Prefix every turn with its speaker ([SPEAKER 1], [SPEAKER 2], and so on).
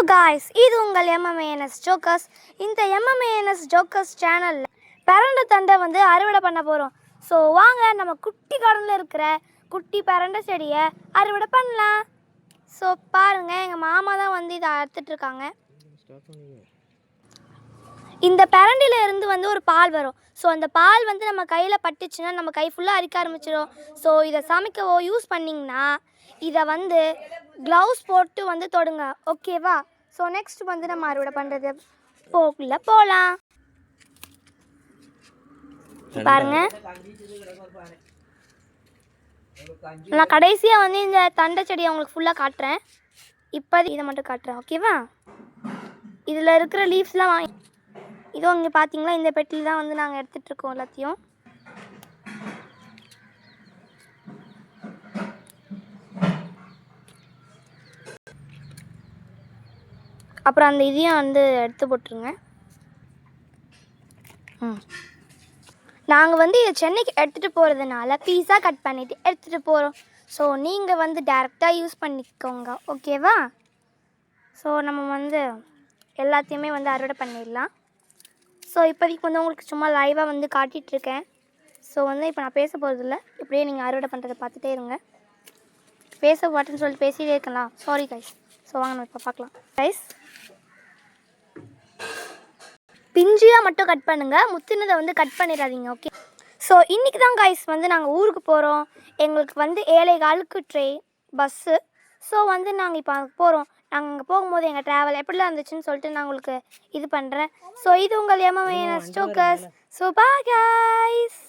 [SPEAKER 1] Guys, இது உங்கள் எம்எம்ஏஎன்எஸ் jokers. இந்த எம்எம்ஏஎன்எஸ் ஜோக்கர்ஸ் சேனலில் பரண்டை தண்டை வந்து அறுவடை பண்ண போகிறோம். ஸோ வாங்க நம்ம குட்டி கார்டனில் இருக்கிற குட்டி பரண்டை செடியை அறுவடை பண்ணலாம். ஸோ பாருங்கள், எங்கள் மாமா தான் வந்து இதை அறுத்துட்ருக்காங்க. இந்த பரண்டியில் இருந்து வந்து ஒரு பால் வரும். ஸோ அந்த பால் வந்து நம்ம கையில் பட்டுச்சுன்னா நம்ம கை ஃபுல்லாக அரிக்க ஆரம்பிச்சிடும். ஸோ இதை சமைக்கவோ யூஸ் பண்ணிங்கன்னா இதை வந்து க்ளவுஸ் போட்டு வந்து தொடுங்க, ஓகேவா? ஸோ நெக்ஸ்ட் வந்து நம்ம அறுவடை பண்ணுறது போகலாம். பாருங்க, நான் கடைசியாக வந்து இந்த தண்டை செடியை உங்களுக்கு ஃபுல்லாக காட்டுறேன். இப்போ இதை மட்டும் காட்டுறேன், ஓகேவா? இதில் இருக்கிற லீவ்ஸ்லாம் வாங்கி இதோ இங்கே பார்த்தீங்களா, இந்த பெட்டியில் தான் வந்து நாங்கள் எடுத்துகிட்ருக்கோம் எல்லாத்தையும். அப்புறம் அந்த இதையும் வந்து எடுத்து போட்டுருங்க. நாங்கள் வந்து இதை சென்னைக்கு எடுத்துகிட்டு போகிறதுனால பீஸாக கட் பண்ணிவிட்டு எடுத்துகிட்டு போகிறோம். ஸோ நீங்கள் வந்து டேரெக்டாக யூஸ் பண்ணிக்கோங்க, ஓகேவா? ஸோ நம்ம வந்து எல்லாத்தையுமே வந்து அறுவடை பண்ணிடலாம். ஸோ இப்போதைக்கு வந்து உங்களுக்கு சும்மா லைவாக வந்து காட்டிகிட்ருக்கேன். ஸோ வந்து இப்போ நான் பேச போகிறதில்ல, இப்படியே நீங்கள் அறுவடை பண்ணுறதை பார்த்துட்டே இருங்க. பேச மாட்டேன்னு சொல்லிட்டு பேசிகிட்டே இருக்கலாம், சாரி கைஸ். ஸோ வாங்க நம்ம இப்போ பார்க்கலாம். கைஸ், பிஞ்சியாக மட்டும் கட் பண்ணுங்கள், முத்தினதை வந்து கட் பண்ணிடாதீங்க, ஓகே? ஸோ இன்றைக்கி தான் கைஸ் வந்து நாங்கள் ஊருக்கு போகிறோம். எங்களுக்கு வந்து 7:15 ட்ரெயின் பஸ்ஸு. ஸோ வந்து நாங்கள் இப்போ அங்கே போகிறோம். நாங்கள் அங்கே போகும்போது எங்கள் ட்ராவல் எப்படிலாம் இருந்துச்சுன்னு சொல்லிட்டு நான் உங்களுக்கு இது பண்ணுறேன். ஸோ இது உங்கள் எம்எம்ஏஎன்எஸ் ஜோக்கர்ஸ். So bye guys.